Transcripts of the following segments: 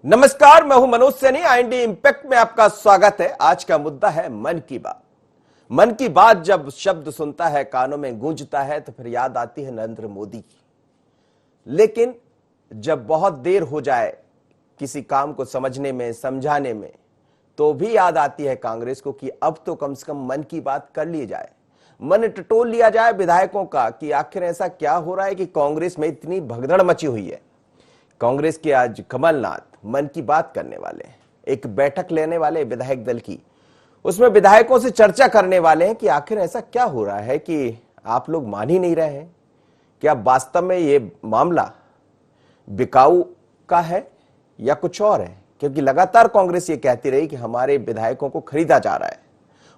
नमस्कार, मैं हूं मनोज सैनी। आईएनडी इंपैक्ट में आपका स्वागत है। आज का मुद्दा है मन की बात। मन की बात जब शब्द सुनता है, कानों में गूंजता है, तो फिर याद आती है नरेंद्र मोदी की। लेकिन जब बहुत देर हो जाए किसी काम को समझने में, समझाने में, तो भी याद आती है कांग्रेस को कि अब तो कम से कम मन की बात कर ली जाए, मन टटोल लिया जाए विधायकों का कि आखिर ऐसा क्या हो रहा है कि कांग्रेस में इतनी भगदड़ मची हुई है। कांग्रेस के आज कमलनाथ मन की बात करने वाले हैं, एक बैठक लेने वाले विधायक दल की। उसमें विधायकों से चर्चा करने वाले हैं कि आखिर ऐसा क्या हो रहा है कि आप लोग मान ही नहीं रहे हैं। क्या वास्तव में ये मामला बिकाऊ का है या कुछ और है? क्योंकि लगातार कांग्रेस ये कहती रही कि हमारे विधायकों को खरीदा जा रहा है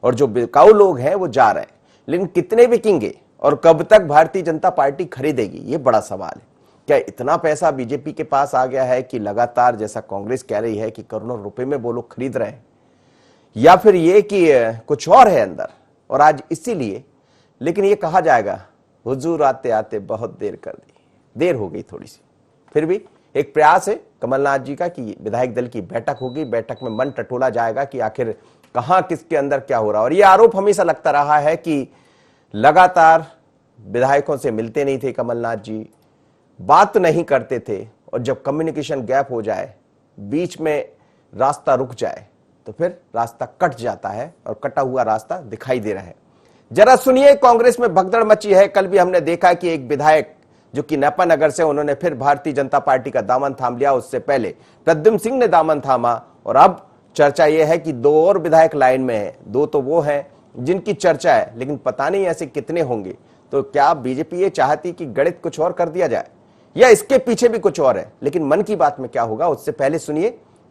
और जो बिकाऊ लोग हैं वो जा रहे हैं, लेकिन कितने बिकेंगे और कब तक भारतीय जनता पार्टी खरीदेगी, ये बड़ा सवाल है। क्या इतना पैसा बीजेपी के पास आ गया है कि लगातार, जैसा कांग्रेस कह रही है कि करोड़ों रुपए में वो लोग खरीद रहे हैं, या फिर ये कि कुछ और है अंदर और आज इसीलिए। लेकिन ये कहा जाएगा हुजूर आते आते बहुत देर कर दी, देर हो गई थोड़ी सी। फिर भी एक प्रयास है कमलनाथ जी का कि विधायक दल की बैठक होगी, बैठक में मन टटोला जाएगा कि आखिर कहां किसके अंदर क्या हो रहा है। और ये आरोप हमेशा लगता रहा है कि लगातार विधायकों से मिलते नहीं थे कमलनाथ जी, बात नहीं करते थे, और जब कम्युनिकेशन गैप हो जाए, बीच में रास्ता रुक जाए, तो फिर रास्ता कट जाता है और कटा हुआ रास्ता दिखाई दे रहा है। जरा सुनिए, कांग्रेस में भगदड़ मची है। कल भी हमने देखा कि एक विधायक जो कि नपानगर से, उन्होंने फिर भारतीय जनता पार्टी का दामन थाम लिया। उससे पहले प्रद्युम्न सिंह ने दामन थामा और अब चर्चा यह है कि दो और विधायक लाइन में है। दो तो वो हैं जिनकी चर्चा है, लेकिन पता नहीं ऐसे कितने होंगे। तो क्या बीजेपी ये चाहती कि गणित कुछ और कर दिया जाए या इसके पीछे भी कुछ और है? लेकिन मन की बात में क्या होगा, उससे पहले सुनिए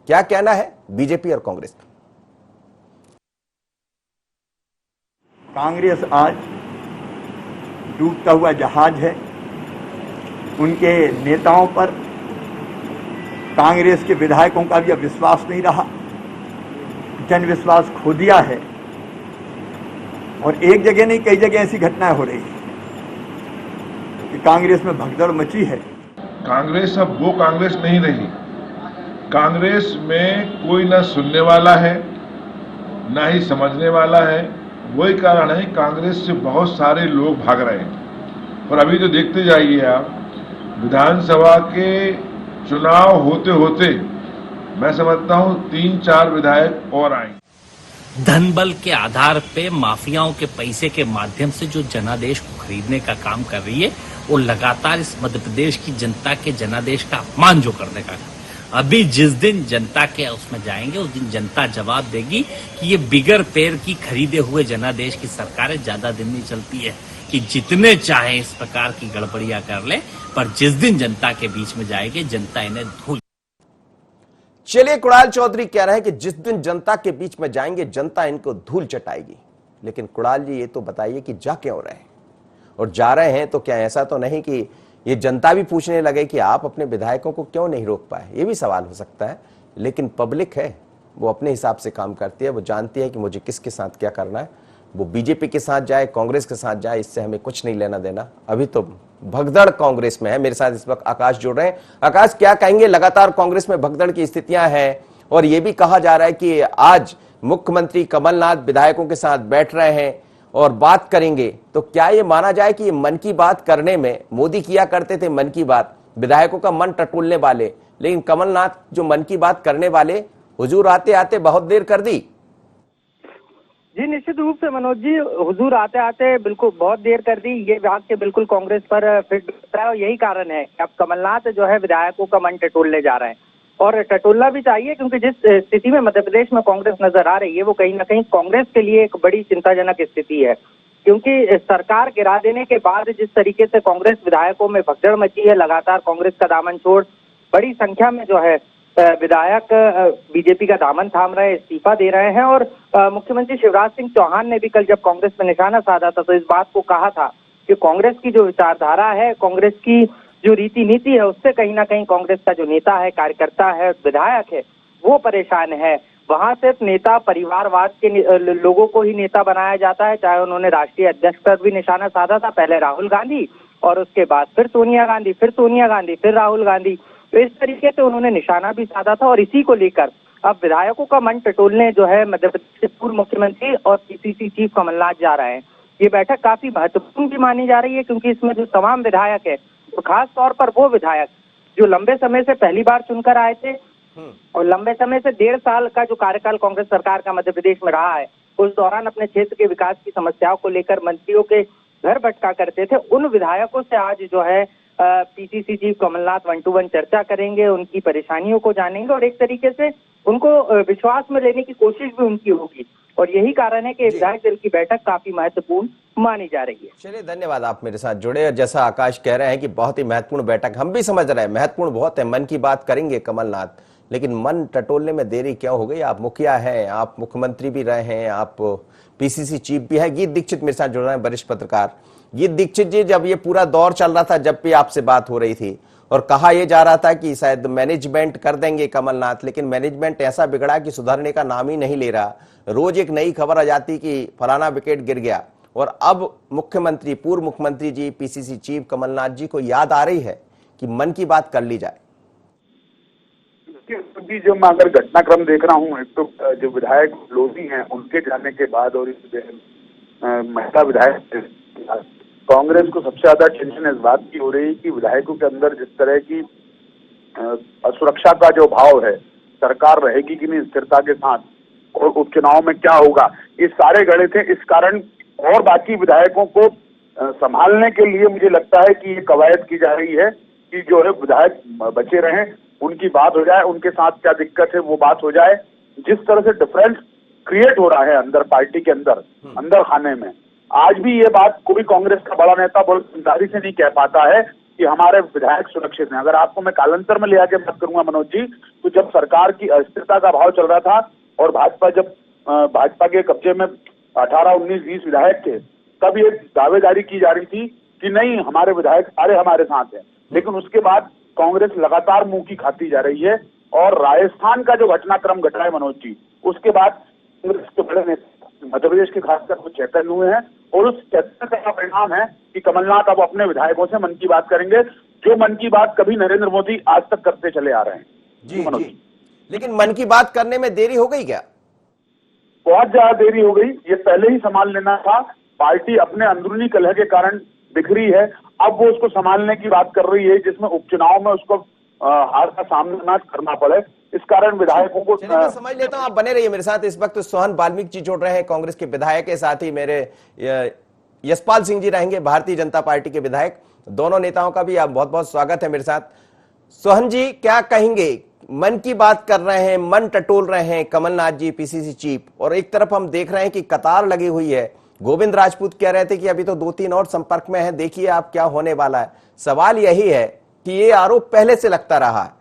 क्या कहना है बीजेपी और कांग्रेस का। कांग्रेस आज डूबता हुआ जहाज है। उनके नेताओं पर कांग्रेस के विधायकों का भी अब विश्वास नहीं रहा, जन विश्वास खो दिया है। और एक जगह नहीं, कई जगह ऐसी घटनाएं हो रही है कि कांग्रेस में भगदड़ मची है। कांग्रेस अब वो कांग्रेस नहीं रही। कांग्रेस में कोई ना सुनने वाला है, ना ही समझने वाला है। वही कारण है कांग्रेस से बहुत सारे लोग भाग रहे हैं। और अभी तो देखते जाइए आप, विधानसभा के चुनाव होते होते मैं समझता हूं 3-4 विधायक और आएंगे। धन बल के आधार पे माफियाओं के पैसे के माध्यम से जो जनादेश को खरीदने का काम कर रही है, वो लगातार इस मध्य प्रदेश की जनता के जनादेश का अपमान जो करने का। अभी जिस दिन जनता के उसमें जाएंगे, उस दिन जनता जवाब देगी कि ये बिगर पैर की खरीदे हुए जनादेश की सरकारें ज्यादा दिन नहीं चलती है कि जितने चाहे इस प्रकार की गड़बड़ियां कर ले, पर जिस दिन जनता के बीच में जाएंगे, जनता इन्हें धूल। चलिए, कुणाल चौधरी कह रहे हैं कि जिस दिन जनता के बीच में जाएंगे, जनता इनको धूल चटाएगी। लेकिन कुणाल जी, ये तो बताइए कि जा क्यों रहे हैं? और जा रहे हैं तो क्या ऐसा तो नहीं कि ये जनता भी पूछने लगे कि आप अपने विधायकों को क्यों नहीं रोक पाए? ये भी सवाल हो सकता है। लेकिन पब्लिक है, वो अपने हिसाब से काम करती है, वो जानती है कि मुझे किसके साथ क्या करना है। वो बीजेपी के साथ जाए, कांग्रेस के साथ जाए, इससे हमें कुछ नहीं लेना देना। अभी तो भगदड़ कांग्रेस में है। मेरे साथ इस वक्त आकाश जुड़ रहे हैं। आकाश, क्या कहेंगे? लगातार कांग्रेस में भगदड़ की स्थितियां हैं और ये भी कहा जा रहा है कि आज मुख्यमंत्री कमलनाथ विधायकों के साथ बैठ रहे हैं और बात करेंगे। तो क्या ये माना जाए कि ये मन की बात करने में, मोदी किया करते थे मन की बात, विधायकों का मन टटोलने वाले, लेकिन कमलनाथ जो मन की बात करने वाले, हुजूर आते आते बहुत देर कर दी। जी निश्चित रूप से मनोज जी, हुजूर आते आते बिल्कुल बहुत देर कर दी। ये वाक्य बिल्कुल कांग्रेस पर फिट होता है और यही कारण है कि अब कमलनाथ जो है विधायकों का मन टटोलने जा रहे हैं। और टटोलना भी चाहिए, क्योंकि जिस स्थिति में मध्य प्रदेश में कांग्रेस नजर आ रही है, वो कहीं ना कहीं कांग्रेस के लिए एक बड़ी चिंताजनक स्थिति है। क्योंकि सरकार गिरा देने के बाद जिस तरीके से कांग्रेस विधायकों में भगदड़ मची है, लगातार कांग्रेस का दामन छोड़ बड़ी संख्या में जो है विधायक बीजेपी का दामन थाम रहे, इस्तीफा दे रहे हैं। और मुख्यमंत्री शिवराज सिंह चौहान ने भी कल जब कांग्रेस पर निशाना साधा था, तो इस बात को कहा था कि कांग्रेस की जो विचारधारा है, कांग्रेस की जो रीति नीति है, उससे कहीं ना कहीं कांग्रेस का जो नेता है, कार्यकर्ता है, विधायक है, वो परेशान है। वहां सिर्फ नेता परिवारवाद के लोगों को ही नेता बनाया जाता है। चाहे उन्होंने राष्ट्रीय अध्यक्ष पर भी निशाना साधा था, पहले राहुल गांधी और उसके बाद फिर सोनिया गांधी, फिर सोनिया गांधी, फिर राहुल गांधी। तो इस तरीके से उन्होंने निशाना भी साधा था और इसी को लेकर अब विधायकों का मन टटोलने जो है मध्य प्रदेश के पूर्व मुख्यमंत्री और पीसीसी चीफ कमलनाथ जा रहे हैं। ये बैठक काफी महत्वपूर्ण भी मानी जा रही है क्योंकि इसमें जो तमाम विधायक है, तो खास तौर पर वो विधायक जो लंबे समय से पहली बार चुनकर आए थे और लंबे समय से 1.5 साल का जो कार्यकाल कांग्रेस सरकार का मध्य प्रदेश में रहा है, उस दौरान अपने क्षेत्र के विकास की समस्याओं को लेकर मंत्रियों के घर भटका करते थे, उन विधायकों से आज जो है पीसीसी चीफ कमलनाथ 1 to 1 चर्चा करेंगे, उनकी परेशानियों को जानेंगे और एक तरीके से उनको विश्वास में लेने की कोशिश भी उनकी होगी। और यही कारण है कि विधायक दल की बैठक काफी महत्वपूर्ण मानी जा रही है। चलिए, धन्यवाद, आप मेरे साथ जुड़े। और जैसा आकाश कह रहे हैं कि बहुत ही महत्वपूर्ण बैठक, हम भी समझ रहे हैं महत्वपूर्ण बहुत है, मन की बात करेंगे कमलनाथ, लेकिन मन टटोलने में देरी क्यों हो गई? आप मुखिया हैं, आप मुख्यमंत्री भी रहे हैं, आप पीसीसी चीफ भी है। गीत दीक्षित मेरे साथ जुड़ रहे हैं, वरिष्ठ पत्रकार। गीत दीक्षित जी, जब ये पूरा दौर चल रहा था, जब भी आपसे बात हो रही थी और कहा यह जा रहा था कि शायद मैनेजमेंट कर देंगे कमलनाथ, लेकिन मैनेजमेंट ऐसा बिगड़ा कि सुधरने का नाम ही नहीं ले रहा। रोज एक नई खबर आ जाती कि फलाना विकेट गिर गया। और अब मुख्यमंत्री, पूर्व मुख्यमंत्री जी, पीसीसी चीफ कमलनाथ जी को याद आ रही है कि मन की बात कर ली जाए। जो मैं अगर घटनाक्रम देख रहा हूँ, एक तो जो विधायक लोधी हैं उनके जाने के बाद और इस महिला विधायक, कांग्रेस को सबसे ज्यादा टेंशन इस बात की हो रही है कि विधायकों के अंदर जिस तरह की असुरक्षा का जो भाव है, सरकार रहेगी कि नहीं स्थिरता के साथ, और उपचुनाव में क्या होगा, ये सारे गड़े थे। इस कारण और बाकी विधायकों को संभालने के लिए मुझे लगता है कि ये कवायद की जा रही है कि जो है विधायक बचे रहें, उनकी बात हो जाए, उनके साथ क्या दिक्कत है वो बात हो जाए। जिस तरह से डिफरेंस क्रिएट हो रहा है अंदर पार्टी के अंदर खाने में, आज भी ये बात कोई कांग्रेस का बड़ा नेता बहुत ईमानदारी से नहीं कह पाता है कि हमारे विधायक सुरक्षित हैं। अगर आपको मैं कालांतर में ले आके बात करूंगा मनोज जी, तो जब सरकार की अस्थिरता का भाव चल रहा था और भाजपा के कब्जे में 18, 19, 20 विधायक थे, तब ये दावेदारी की जा रही थी कि नहीं हमारे विधायक सारे हमारे साथ हैं। लेकिन उसके बाद कांग्रेस लगातार मुंह की खाती जा रही है और राजस्थान का जो घटनाक्रम घटा है मनोज जी, उसके बाद कांग्रेस के बड़े नेता मध्य प्रदेश के खासकर वो चैतन्य हुए हैं और उस चैतन्य का परिणाम है कि कमलनाथ अब अपने विधायकों से मन की बात करेंगे, जो मन की बात कभी नरेंद्र मोदी आज तक करते चले आ रहे हैं। जी जी, लेकिन मन की बात करने में देरी हो गई क्या? बहुत ज्यादा देरी हो गई। ये पहले ही संभाल लेना था। पार्टी अपने अंदरूनी कलह के कारण बिखरी है, अब वो उसको संभालने की बात कर रही है जिसमें उपचुनाव में उसको हार का सामना न करना पड़े। इस कारण विधायकों को मैं समझ लेता हूं, आप बने रहिए मेरे साथ। इस वक्त सोहन वाल्मीकि जी जोड़ रहे हैं, कांग्रेस के विधायक के साथ ही मेरे यशपाल सिंह जी रहेंगे, भारतीय जनता पार्टी के विधायक। दोनों नेताओं का भी आप बहुत बहुत स्वागत है मेरे साथ। सोहन जी, क्या कहेंगे? मन की बात कर रहे हैं, मन टटोल रहे हैं कमलनाथ जी, पीसीसी चीफ, और एक तरफ हम देख रहे हैं कि कतार लगी हुई है। गोविंद राजपूत कह रहे थे कि अभी तो 2-3 और संपर्क में हैं, देखिए आप क्या होने वाला है। सवाल यही है कि ये आरोप पहले से लगता रहा है।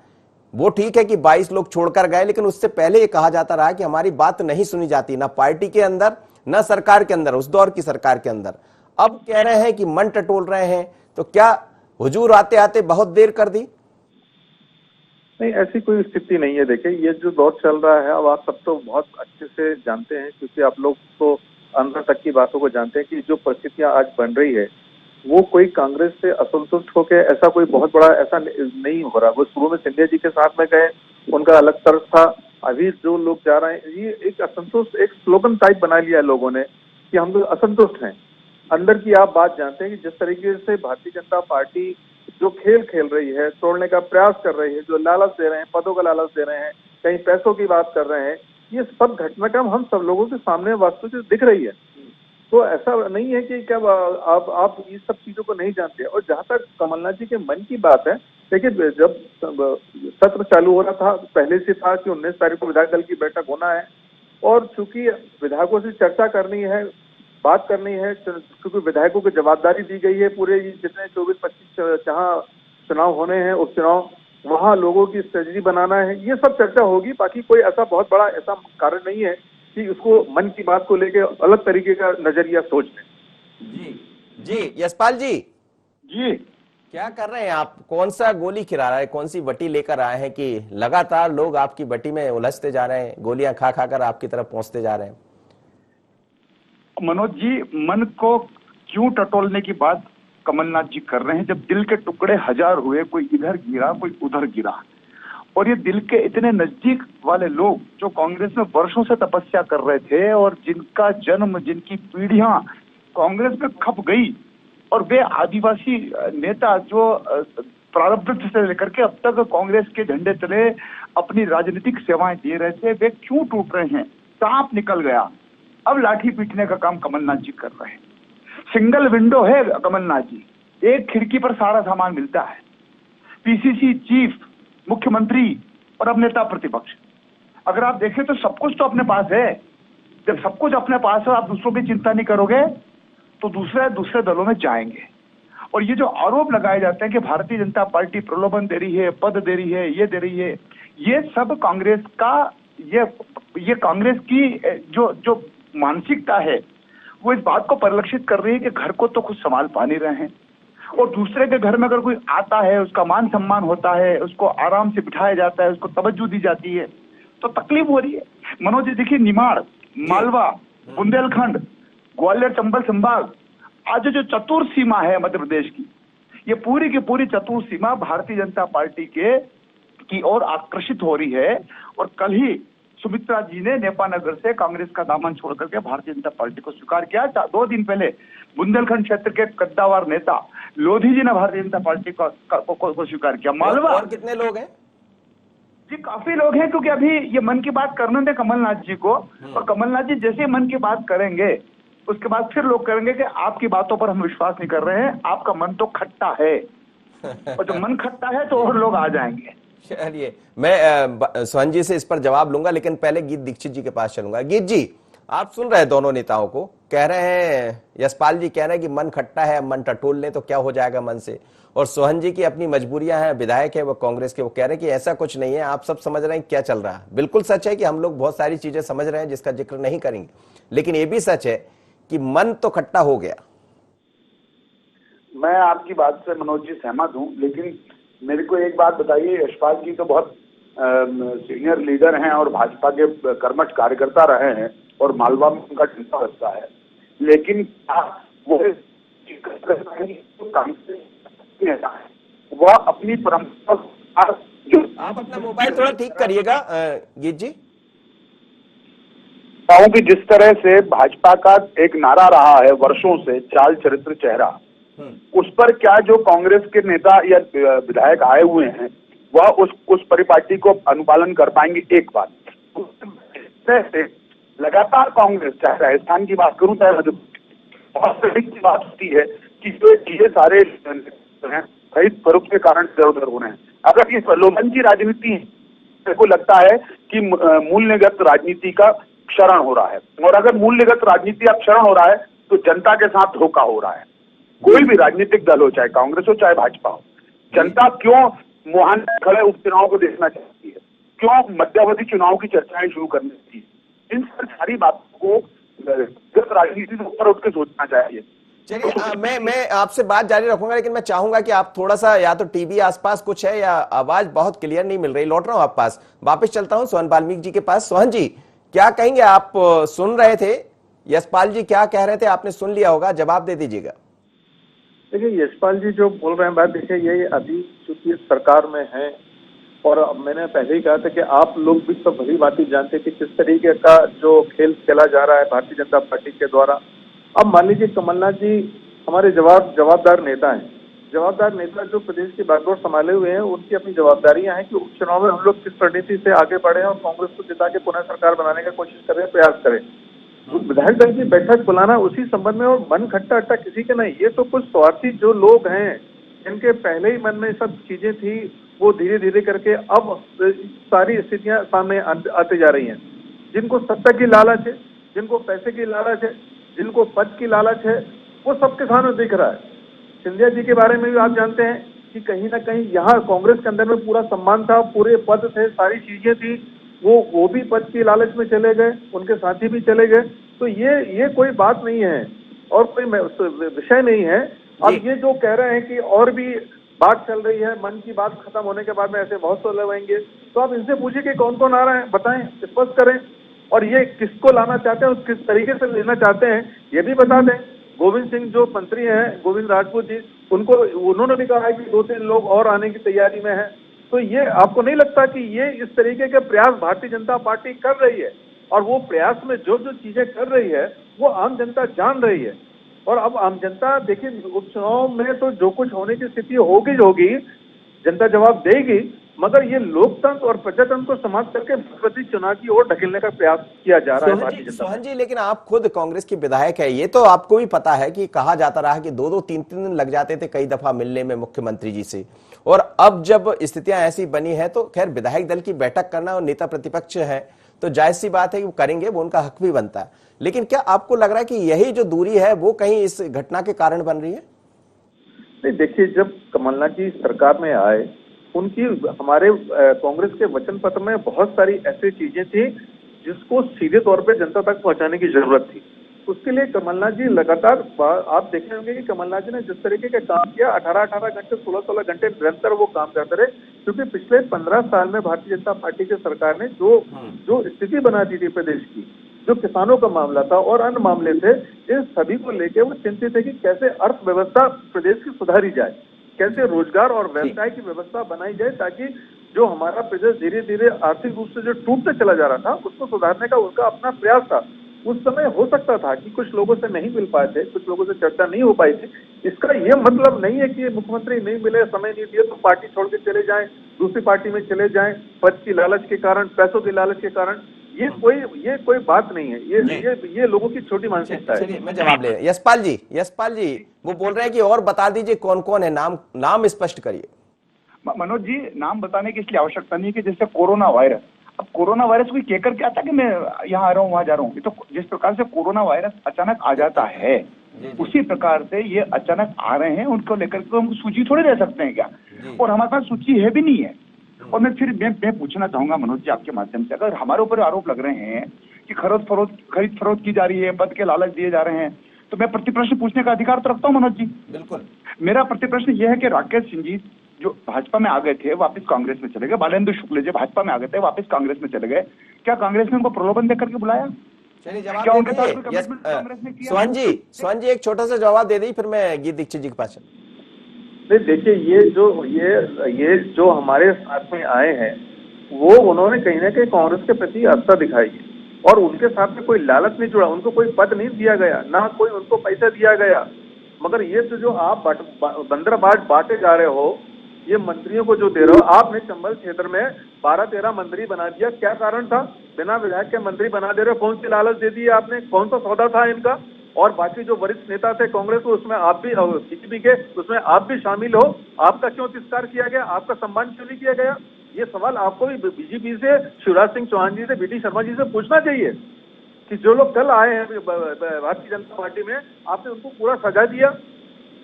वो ठीक है कि 22 लोग छोड़कर गए, लेकिन उससे पहले ये कहा जाता रहा कि हमारी बात नहीं सुनी जाती, ना पार्टी के अंदर ना सरकार के अंदर, उस दौर की सरकार के अंदर। अब कह रहे हैं कि मन टटोल रहे हैं, तो क्या हुजूर आते आते बहुत देर कर दी? नहीं, ऐसी कोई स्थिति नहीं है। देखिए, ये जो दौर चल रहा है, अब आप सब तो बहुत अच्छे से जानते हैं क्योंकि आप लोग तो अंदर तक की बातों को जानते हैं कि जो परिस्थितियां आज बन रही है वो कोई कांग्रेस से असंतुष्ट होकर ऐसा कोई बहुत बड़ा ऐसा नहीं हो रहा। वो शुरू में सिंधिया जी के साथ में गए, उनका अलग तर्क था। अभी जो लोग जा रहे हैं, ये एक असंतोष, एक स्लोगन टाइप बना लिया है लोगों ने कि हम लोग असंतुष्ट हैं। अंदर की आप बात जानते हैं कि जिस तरीके से भारतीय जनता पार्टी जो खेल खेल रही है, तोड़ने का प्रयास कर रही है, जो लालच दे रहे हैं, पदों का लालच दे रहे हैं, कहीं पैसों की बात कर रहे हैं, ये सब घटनाक्रम हम सब लोगों के सामने वास्तविक दिख रही है। तो ऐसा नहीं है कि क्या आप ये सब चीजों को नहीं जानते। और जहां तक कमलनाथ जी के मन की बात है, देखिए जब सत्र चालू हो रहा था पहले से था कि 19 तारीख को विधायक दल की बैठक होना है और चूंकि विधायकों से चर्चा करनी है, बात करनी है, क्योंकि विधायकों को जवाबदारी दी गई है पूरे जितने 24-25 जहाँ चुनाव होने हैं, उपचुनाव, वहाँ लोगों की स्ट्रेटजी बनाना है, ये सब चर्चा होगी। बाकी कोई ऐसा बहुत बड़ा ऐसा कारण नहीं है कि उसको मन की बात को लेके अलग तरीके का नजरिया सोच लें। जी यशपाल जी, जी क्या कर रहे हैं आप? कौन सा गोली खिला रहा है, कौन सी बटी लेकर आए हैं कि लगातार लोग आपकी बटी में उलझते जा रहे हैं, गोलियां खा खाकर आपकी तरफ पहुंचते जा रहे हैं? मनोज जी, मन को क्यों टटोलने की बात कमलनाथ जी कर रहे हैं, जब दिल के टुकड़े हजार हुए, कोई इधर गिरा कोई उधर गिरा, और ये दिल के इतने नजदीक वाले लोग जो कांग्रेस में वर्षों से तपस्या कर रहे थे और जिनका जन्म, जिनकी पीढ़ियां कांग्रेस में खप गई, और वे आदिवासी नेता जो प्रारंभ से लेकर के अब तक कांग्रेस के झंडे तले अपनी राजनीतिक सेवाएं दे रहे थे, वे क्यों टूट रहे हैं? सांप निकल गया, अब लाठी पीटने का काम कमलनाथ जी कर रहे हैं। सिंगल विंडो है कमलनाथ जी, एक खिड़की पर सारा सामान मिलता है। पीसीसी चीफ, मुख्यमंत्री और अब नेता प्रतिपक्ष, अगर आप देखें तो सब कुछ तो अपने पास है। जब सब कुछ अपने पास है, आप दूसरों की चिंता नहीं करोगे तो दूसरे दलों में जाएंगे। और ये जो आरोप लगाए जाते हैं कि भारतीय जनता पार्टी प्रलोभन दे रही है, पद दे रही है, ये दे रही है, ये सब कांग्रेस का, ये कांग्रेस की जो मानसिकता है वो इस बात को परिलक्षित कर रही है कि घर को तो खुद संभाल पा नहीं रहे हैं, और दूसरे के घर में अगर कोई आता है, उसका मान सम्मान होता है, उसको आराम से बिठाया जाता है, उसको तवज्जो दी जाती है, तो तकलीफ हो रही है। मनोज जी देखिए, निमाड़, मालवा, बुंदेलखंड, ग्वालियर, चंबल संभाग, आज जो चतुर सीमा है मध्य प्रदेश की, ये पूरी की पूरी चतुर सीमा भारतीय जनता पार्टी की ओर आकर्षित हो रही है। और कल ही सुमित्रा जी ने नेपानगर से कांग्रेस का दामन छोड़ करके भारतीय जनता पार्टी को स्वीकार किया। 2 दिन पहले बुंदेलखंड क्षेत्र के कद्दावर नेता लोधी जी ने भारतीय जनता पार्टी को स्वीकार किया। मालवा, और कितने लोग हैं जी? काफी लोग हैं, क्योंकि अभी ये मन की बात करने दे कमलनाथ जी को, और कमलनाथ जी जैसे मन की बात करेंगे उसके बाद फिर लोग कहेंगे कि आपकी बातों पर हम विश्वास नहीं कर रहे हैं, आपका मन तो खट्टा है। और जब मन खट्टा है तो और लोग आ जाएंगे। चलिए, मैं सोहन जी से इस पर जवाब लूंगा, लेकिन पहले गीत दीक्षित जी के पास चलूंगा। गीत जी, आप सुन रहे हैं दोनों नेताओं को, कह रहे हैं, यशपाल जी कह रहे हैं कि मन खट्टा है, मन टटोल लें तो क्या हो जाएगा मन से, और सोहन जी की अपनी मजबूरियां हैं, विधायक है वो कांग्रेस के, वो कह रहे हैं कि ऐसा कुछ नहीं है, आप सब समझ रहे हैं क्या चल रहा है। बिल्कुल सच है कि हम लोग बहुत सारी चीजें समझ रहे हैं जिसका जिक्र नहीं करेंगे, लेकिन ये भी सच है कि मन तो खट्टा हो गया। मैं आपकी बात से मनोज जी सहमत हूं, लेकिन मेरे को एक बात बताइए, यशपाल जी तो बहुत सीनियर लीडर हैं और भाजपा के कर्मठ कार्यकर्ता रहे हैं, और मालवा में उनका ढंका बसता है, लेकिन वह अपनी परंपरा। आप अपना मोबाइल थोड़ा ठीक करिएगा गीत जी। कि जिस तरह से भाजपा का एक नारा रहा है वर्षों से, चाल चरित्र चेहरा, उस पर क्या जो कांग्रेस के नेता या विधायक आए हुए हैं वह उस परिपाटी को अनुपालन कर पाएंगे? एक बात, लगातार कांग्रेस, चाहे राजस्थान की बात करूं चाहे मध्य, बहुत की बात होती है कि जो ये सारे खरीद फरोख्त के कारण इधर उधर हो रहे हैं। अगर ये प्रलोभन की राजनीति है, मेरे को लगता है कि मूल्यगत राजनीति का क्षरण हो रहा है, और अगर मूल्यगत राजनीति का क्षरण हो रहा है तो जनता के साथ धोखा हो रहा है। कोई भी राजनीतिक दल हो, चाहे कांग्रेस हो चाहे भाजपा हो, जनता क्यों मुहान खड़े उपचुनाव को देखना चाहती है, क्यों मध्यावधि चुनाव की चर्चाएं शुरू करनी चाहिए, इन सारी बातों को राजनीति से ऊपर उठ के सोचना चाहिए। चलिए, मैं आपसे बात जारी रखूंगा, लेकिन मैं चाहूंगा कि आप थोड़ा सा, या तो टीवी आसपास कुछ है या आवाज बहुत क्लियर नहीं मिल रही। लौट रहा हूं आप पास, वापस चलता हूं सोहन वाल्मीकि जी के पास। सोहन जी, क्या कहेंगे? आप सुन रहे थे यशपाल जी क्या कह रहे थे, आपने सुन लिया होगा, जवाब दे दीजिएगा। देखिए, यशपाल जी जो बोल रहे हैं बात, देखिए ये अभी चूंकि सरकार में है, और मैंने पहले ही कहा था कि आप लोग भी तो भली बात जानते हैं कि किस तरीके का जो खेल खेला जा रहा है भारतीय जनता पार्टी के द्वारा। अब मान लीजिए कमलनाथ जी हमारे जवाबदार नेता हैं, जवाबदार नेता जो प्रदेश की बागडोर संभाले हुए हैं, उनकी अपनी जवाबदारियां हैं कि उपचुनाव में हम लोग किस रणनीति से आगे बढ़े और कांग्रेस को जिता के पुनः सरकार बनाने का कोशिश करें, प्रयास करें। विधायक दल की बैठक बुलाना उसी संबंध में, और मन खट्टा अट्टा किसी के नहीं, ये तो कुछ स्वार्थी जो लोग हैं जिनके पहले ही मन में सब चीजें थी, वो धीरे धीरे करके अब सारी स्थितियां सामने आती जा रही हैं। जिनको सत्ता की लालच है, जिनको पैसे की लालच है, जिनको पद की लालच है, वो सबके सामने दिख रहा है। सिंधिया जी के बारे में भी आप जानते हैं कि कहीं ना कहीं यहाँ कांग्रेस के अंदर में पूरा सम्मान था, पूरे पद थे, सारी चीजें थी, वो भी पद की लालच में चले गए, उनके साथी भी चले गए। तो ये कोई बात नहीं है और कोई विषय नहीं है। अब ये जो कह रहे हैं कि और भी बात चल रही है, मन की बात खत्म होने के बाद में ऐसे बहुत से लोग आएंगे, तो आप इनसे पूछिए कि कौन कौन आ रहा है, बताएं, स्पष्ट करें, और ये किसको लाना चाहते हैं, किस तरीके से लेना चाहते हैं, ये भी बता दें। गोविंद सिंह जो मंत्री हैं, गोविंद राजपूत जी, उनको उन्होंने भी कहा है कि 2-3 लोग और आने की तैयारी में है। तो ये आपको नहीं लगता कि ये इस तरीके के प्रयास भारतीय जनता पार्टी कर रही है, और वो प्रयास में जो जो चीजें कर रही है वो आम जनता जान रही है। और अब आम जनता देखिए, उपचुनाव में तो जो कुछ होने की स्थिति होगी, जनता जवाब देगी, मगर ये लोकतंत्र और प्रजातंत्र को समाप्त करके राष्ट्रपति चुनाव की ओर ढकेलने का प्रयास किया जा रहा है भारतीय जनता सोहन जी, लेकिन आप खुद कांग्रेस की विधायक है, ये तो आपको भी पता है कि कहा जाता रहा कि 2-2, 3-3 दिन लग जाते थे कई दफा मिलने में मुख्यमंत्री जी से। और अब जब स्थितियां ऐसी बनी है तो खैर विधायक दल की बैठक करना, और नेता प्रतिपक्ष है तो जायज सी बात है कि वो करेंगे, वो उनका हक भी बनता है। लेकिन क्या आपको लग रहा है कि यही जो दूरी है वो कहीं इस घटना के कारण बन रही है? नहीं, देखिए, जब कमलनाथ जी सरकार में आए, उनकी हमारे कांग्रेस के वचन पत्र में बहुत सारी ऐसी चीजें थी जिसको सीधे तौर पे जनता तक पहुंचाने की जरूरत थी। उसके लिए कमलनाथ जी लगातार, आप देखे होंगे कि कमलनाथ जी ने जिस तरीके का काम किया, 18-18 घंटे, 16-16 घंटे निरंतर वो काम करते रहे, क्योंकि पिछले 15 साल में भारतीय जनता पार्टी की सरकार ने जो स्थिति बना दी थी प्रदेश की, जो किसानों का मामला था और अन्य मामले थे, इन सभी को लेकर वो चिंतित है कि कैसे अर्थव्यवस्था प्रदेश की सुधारी जाए, कैसे रोजगार और व्यवसाय की व्यवस्था बनाई जाए, ताकि जो हमारा प्रदेश धीरे धीरे आर्थिक रूप से जो टूटते चला जा रहा था उसको सुधारने का उनका अपना प्रयास था। उस समय हो सकता था कि कुछ लोगों से नहीं मिल पाए थे, कुछ लोगों से चर्चा नहीं हो पाई थी। इसका ये मतलब नहीं है कि मुख्यमंत्री नहीं मिले, समय नहीं दिए तो पार्टी छोड़ के चले जाएं, दूसरी पार्टी में चले जाएं, पद की लालच के कारण, पैसों की लालच के कारण। ये कोई बात नहीं है। ये लोगों की छोटी मानसिकता है। चलिए मैं जवाब ले। यशपाल जी वो बोल रहे हैं कि और बता दीजिए कौन कौन है, नाम स्पष्ट करिए। मनोज जी, नाम बताने की इसलिए आवश्यकता नहीं कि जैसे कोरोना वायरस, अब कोरोना वायरस कोई कहकर क्या था कि मैं यहाँ आ रहा हूँ वहां जा रहा हूँ। तो जिस प्रकार से कोरोना वायरस अचानक आ जाता है, उसी प्रकार से ये अचानक आ रहे हैं, उनको लेकर के हम सूची थोड़े रह सकते हैं क्या? और हमारे पास सूची है भी नहीं है। और मैं पूछना चाहूंगा मनोज जी आपके माध्यम से, अगर हमारे ऊपर आरोप लग रहे हैं कि खरीद फरोख्त की जा रही है, पद के लालच दिए जा रहे हैं, तो मैं प्रतिप्रश्न पूछने का अधिकार तो रखता हूँ मनोज जी। बिल्कुल। मेरा प्रतिप्रश्न यह है कि राकेश सिंह जी जो भाजपा में आ गए थे वापस कांग्रेस में चले गए, बालेंद्र शुक्ल जी भाजपा में आ गए थे वापस कांग्रेस में चले गए, क्या कांग्रेस ने उनको प्रलोभन देकर के बुलाया? चलिए जवाब दे दीजिए। सोहन जी एक छोटा सा जवाब दे दी, फिर मैं गीत दीक्षित जी के पास। नहीं, देखिए, ये जो हमारे साथ में आए हैं, वो उन्होंने कहीं ना कहीं कांग्रेस के प्रति आस्था दिखाई है, और उनके साथ में कोई लालच नहीं जुड़ा, उनको कोई पद नहीं दिया गया, ना कोई उनको पैसा दिया गया। मगर ये तो जो आप बंदरबाज बांटे जा रहे हो, ये मंत्रियों को जो दे रहे हो, आपने चंबल क्षेत्र में 12-13 मंत्री बना दिया, क्या कारण था? बिना विधायक के मंत्री बना दे रहे हो, कौन सी लालच दे दी आपने? कौन सा सौदा था इनका? और बाकी जो वरिष्ठ नेता थे कांग्रेस को, उसमें आप भी, बीजेपी के, उसमें आप भी शामिल हो, आपका क्यों तिरस्कार किया गया? आपका सम्मान क्यों नहीं किया गया? ये सवाल आपको भी बीजेपी से, शिवराज सिंह चौहान जी से, बीडी शर्मा जी से पूछना चाहिए कि जो लोग कल आए हैं भारतीय जनता पार्टी में, आपने उनको पूरा सजा दिया।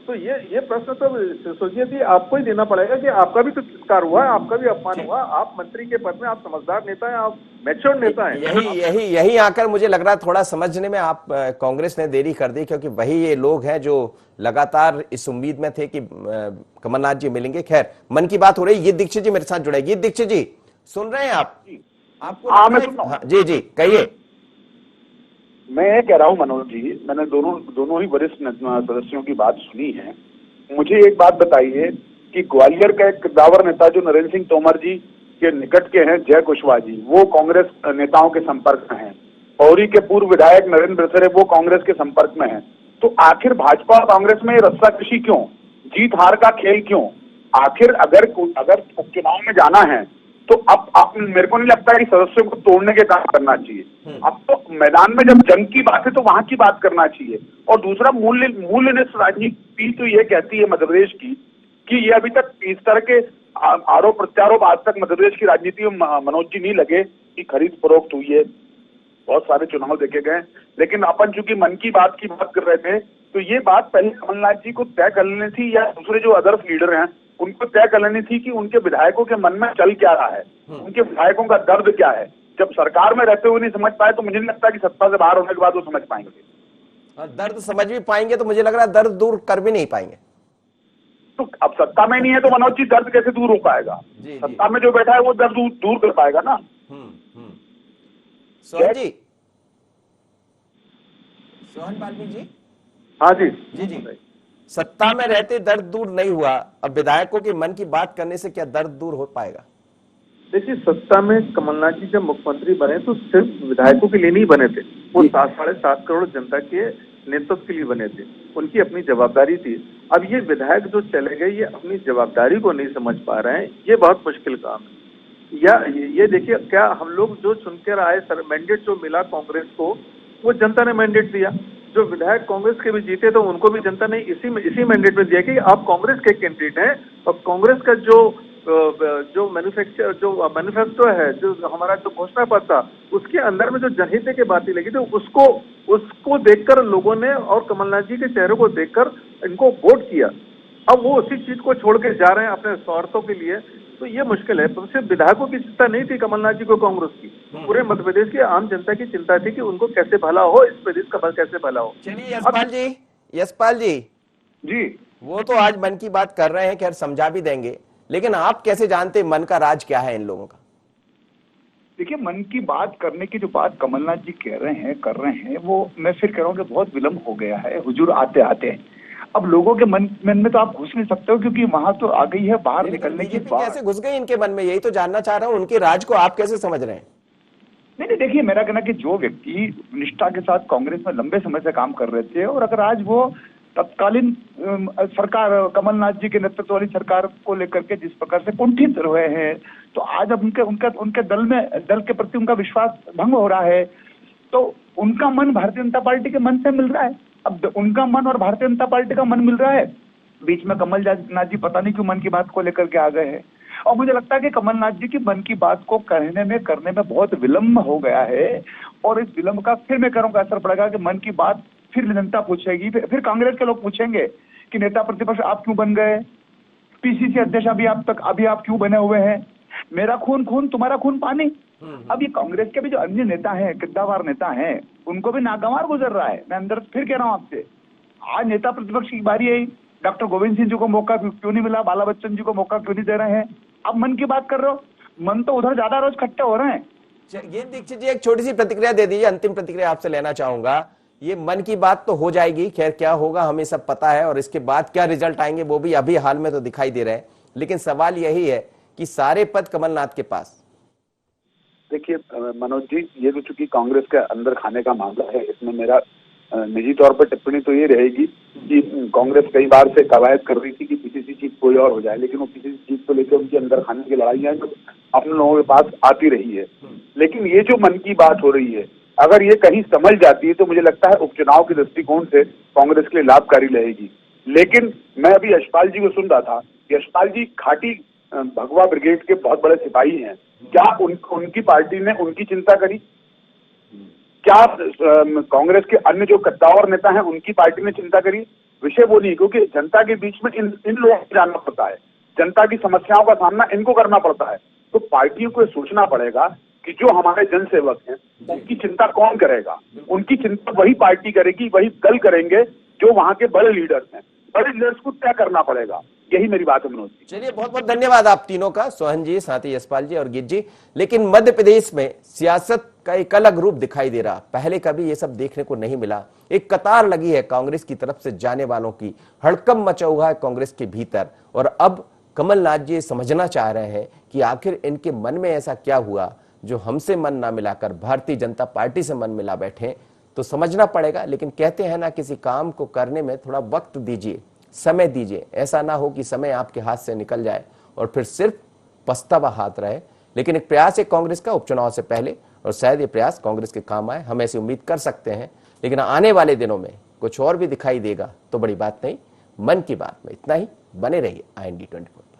तो ये प्रश्न तो सोचिए कि आपको ही देना पड़ेगा कि आपका भी तो तिरस्कार हुआ है, आपका भी अपमान हुआ। आप मंत्री के पद में, आप समझदार नेता हैं, आप मैच्योर नेता हैं। यही आकर मुझे लग रहा है थोड़ा समझने में आप कांग्रेस ने देरी कर दी, क्योंकि वही ये लोग हैं जो लगातार इस उम्मीद में थे कि कमलनाथ जी मिलेंगे। खैर, मन की बात हो रही है। गीत दीक्षित जी मेरे साथ जुड़े। गीत दीक्षित जी सुन रहे हैं आप? आपको जी कहिए। मैं ये कह रहा हूँ मनोज जी, मैंने दोनों ही वरिष्ठ सदस्यों की बात सुनी है। मुझे एक बात बताइए कि ग्वालियर का एक कद्दावर नेता जो नरेंद्र सिंह तोमर जी के निकट के हैं, जय कुशवाहा जी, वो कांग्रेस नेताओं के संपर्क में हैं। पौरी के पूर्व विधायक नरेंद्र ब्रसरे वो कांग्रेस के संपर्क में हैं। तो आखिर भाजपा और कांग्रेस में रस्साकशी क्यों? जीत हार का खेल क्यों? आखिर अगर उपचुनाव में जाना है तो अब मेरे को नहीं लगता है कि सदस्यों को तोड़ने के काम करना चाहिए। अब तो मैदान में जब जंग की बात है तो वहां की बात करना चाहिए। और दूसरा, मूल्यनिष्ठ राजनीति तो ये कहती है मध्य प्रदेश की कि ये अभी तक इस तरह के आरोप प्रत्यारोप आज तक मध्य प्रदेश की राजनीति में मनोज जी नहीं लगे कि खरीद फरोख्त हुई है। बहुत सारे चुनाव देखे गए, लेकिन अपन चूंकि मन की बात कर रहे थे, तो ये बात पहले कमलनाथ जी को तय कर लेनी थी, या दूसरे जो अदर्स लीडर हैं उनको तय कर लेनी थी कि उनके विधायकों के मन में चल क्या रहा है, उनके विधायकों का दर्द क्या है। जब सरकार में रहते हुए नहीं समझ पाए तो मुझे नहीं लगता कि सत्ता से बाहर होने के बाद वो समझ पाएंगे। दर्द समझ भी पाएंगे तो मुझे लग रहा है दर्द दूर कर भी नहीं पाएंगे। तो अब सत्ता में नहीं है तो मनोज जी दर्द कैसे दूर हो पाएगा? सत्ता में जो बैठा है वो दर्द दूर कर पाएगा ना। सोहन जी, सोहन बाल्मीकि जी। हाँ जी। सत्ता में रहते दर्द दूर नहीं हुआ, अब विधायकों के मन की बात करने से क्या दर्द दूर हो पाएगा? देखिए, सत्ता में कमलनाथ जी जब मुख्यमंत्री बने तो सिर्फ विधायकों के लिए नहीं बने थे, वो 7.5 करोड़ जनता के नेतृत्व के लिए बने थे, उनकी अपनी जवाबदारी थी। अब ये विधायक जो चले गए, ये अपनी जवाबदारी को नहीं समझ पा रहे हैं, ये बहुत मुश्किल काम है। या ये देखिए, क्या हम लोग जो चुनकर आए, मैंडेट जो मिला कांग्रेस को, वो जनता ने मैंडेट दिया। जो विधायक कांग्रेस के भी जीते तो उनको भी जनता ने इसी मैंडेट में दिया कि आप कांग्रेस के कैंडिडेट हैं, और कांग्रेस का जो मैन्युफेस्टो है, जो हमारा जो घोषणा पत्र था, उसके अंदर में जो जनहित की बातें लगी थी, उसको देखकर लोगों ने, और कमलनाथ जी के चेहरे को देखकर इनको वोट किया। अब वो उसी चीज को छोड़ के जा रहे हैं अपने स्वार्थों के लिए, तो ये मुश्किल है। तो सिर्फ विधायकों की चिंता नहीं थी कमलनाथ जी को कांग्रेस की, पूरे मध्य प्रदेश की आम जनता की चिंता थी कि उनको कैसे भला हो, इस प्रदेश का कैसे भला हो। चलिए यशपाल जी, वो तो आज मन की बात कर रहे हैं, खैर समझा भी देंगे, लेकिन आप कैसे जानते मन का राज क्या है इन लोगों का? देखिए, मन की बात करने की जो बात कमलनाथ जी कर रहे हैं, वो मैं फिर कह रहा हूँ कि बहुत विलम्ब हो गया है हुजूर आते आते। अब लोगों के मन में तो आप घुस नहीं सकते हो, क्योंकि वहां तो आ गई है बाहर निकलने की बात। कैसे घुस गई इनके मन में, यही तो जानना चाह रहा हूँ, उनके राज को आप कैसे समझ रहे हैं? नहीं, देखिए, मेरा कहना कि जो व्यक्ति निष्ठा के साथ कांग्रेस में लंबे समय से काम कर रहे थे, और अगर आज वो तत्कालीन सरकार, कमलनाथ जी के नेतृत्व वाली सरकार को लेकर के जिस प्रकार से कुंठित रहे हैं, तो आज अब उनके दल के प्रति उनका विश्वास भंग हो रहा है, तो उनका मन भारतीय जनता पार्टी के मन से मिल रहा है। अब उनका मन और भारतीय जनता पार्टी का मन मिल रहा है, बीच में कमलनाथ जी पता नहीं क्यों मन की बात को लेकर के आ गए हैं, और मुझे लगता है कि कमलनाथ जी की मन की बात को करने में बहुत विलंब हो गया है, और इस विलंब का फिर मैं कहूँगा असर पड़ेगा कि मन की बात फिर जनता पूछेगी, फिर कांग्रेस के लोग पूछेंगे कि नेता प्रतिपक्ष आप क्यों बन गए, पीसीसी अध्यक्ष अभी आप क्यों बने हुए हैं, मेरा खून तुम्हारा खून पानी। अब ये कांग्रेस के भी जो अन्य नेता हैं, किद्दावार नेता हैं, उनको भी नागवार गुजर रहा है। मैं अंदर फिर कह रहा हूँ आपसे, आज नेता प्रतिपक्ष की बारी है, डॉक्टर गोविंद सिंह जी को मौका क्यों नहीं मिला, बाला बच्चन जी को मौका क्यों नहीं दे रहे हैं? अब मन की बात कर रहे हो, मन तो उधर ज्यादा रोज इकट्ठे हो रहे हैं। ये दीक्षित जी एक छोटी सी प्रतिक्रिया दे दीजिए, अंतिम प्रतिक्रिया आपसे लेना चाहूंगा। ये मन की बात तो हो जाएगी, खैर क्या होगा हमें सब पता है, और इसके बाद क्या रिजल्ट आएंगे वो भी अभी हाल में तो दिखाई दे रहे हैं, लेकिन सवाल यही है कि सारे पद कमलनाथ के पास। देखिए मनोज जी, ये तो चूंकि कांग्रेस के अंदर खाने का मामला है, इसमें मेरा निजी तौर पर टिप्पणी तो ये रहेगी कि कांग्रेस कई बार से कवायद कर रही थी कि पीसीसी चीफ कोई और हो जाए, लेकिन वो पीसीसी चीफ को लेकर उनके अंदर खाने की लड़ाइयां तो अपने लोगों के पास आती रही है। लेकिन ये जो मन की बात हो रही है, अगर ये कहीं समझ जाती है तो मुझे लगता है उपचुनाव के दृष्टिकोण से कांग्रेस के लिए लाभकारी रहेगी। लेकिन मैं अभी यशपाल जी को सुन रहा था, यशपाल जी घाटी भगवा ब्रिगेड के बहुत बड़े सिपाही हैं, क्या उनकी पार्टी ने उनकी चिंता करी? क्या कांग्रेस के अन्य जो कद्दावर नेता हैं उनकी पार्टी ने चिंता करी? विषय वो नहीं, क्योंकि जनता के बीच में इन लोगों को जाना पड़ता है, जनता की समस्याओं का सामना इनको करना पड़ता है। तो पार्टियों को सोचना पड़ेगा कि जो हमारे जनसेवक हैं उनकी चिंता कौन करेगा। उनकी चिंता वही पार्टी करेगी, वही दल करेंगे जो वहां के बड़े लीडर्स हैं। बड़े लीडर्स को तय करना पड़ेगा, यही मेरी बात है मनोज जी। चलिए बहुत बहुत धन्यवाद आप तीनों का, सोहन जी, साथ ही यशपाल जी और गीत जी। लेकिन मध्य प्रदेश में सियासत का एक अलग रूप दिखाई दे रहा, पहले कभी ये सब देखने को नहीं मिला। एक कतार लगी है कांग्रेस की तरफ से जाने वालों की, हड़कंप मचा हुआ है कांग्रेस के भीतर, और अब कमलनाथ जी समझना चाह रहे हैं कि आखिर इनके मन में ऐसा क्या हुआ जो हमसे मन ना मिलाकर भारतीय जनता पार्टी से मन मिला बैठे। तो समझना पड़ेगा, लेकिन कहते हैं ना, किसी काम को करने में थोड़ा वक्त दीजिए, समय दीजिए, ऐसा ना हो कि समय आपके हाथ से निकल जाए और फिर सिर्फ पछतावा हाथ रहे। लेकिन एक प्रयास है कांग्रेस का उपचुनाव से पहले, और शायद ये प्रयास कांग्रेस के काम आए, हम ऐसी उम्मीद कर सकते हैं। लेकिन आने वाले दिनों में कुछ और भी दिखाई देगा तो बड़ी बात नहीं। मन की बात में इतना ही, बने रहिए IND 24।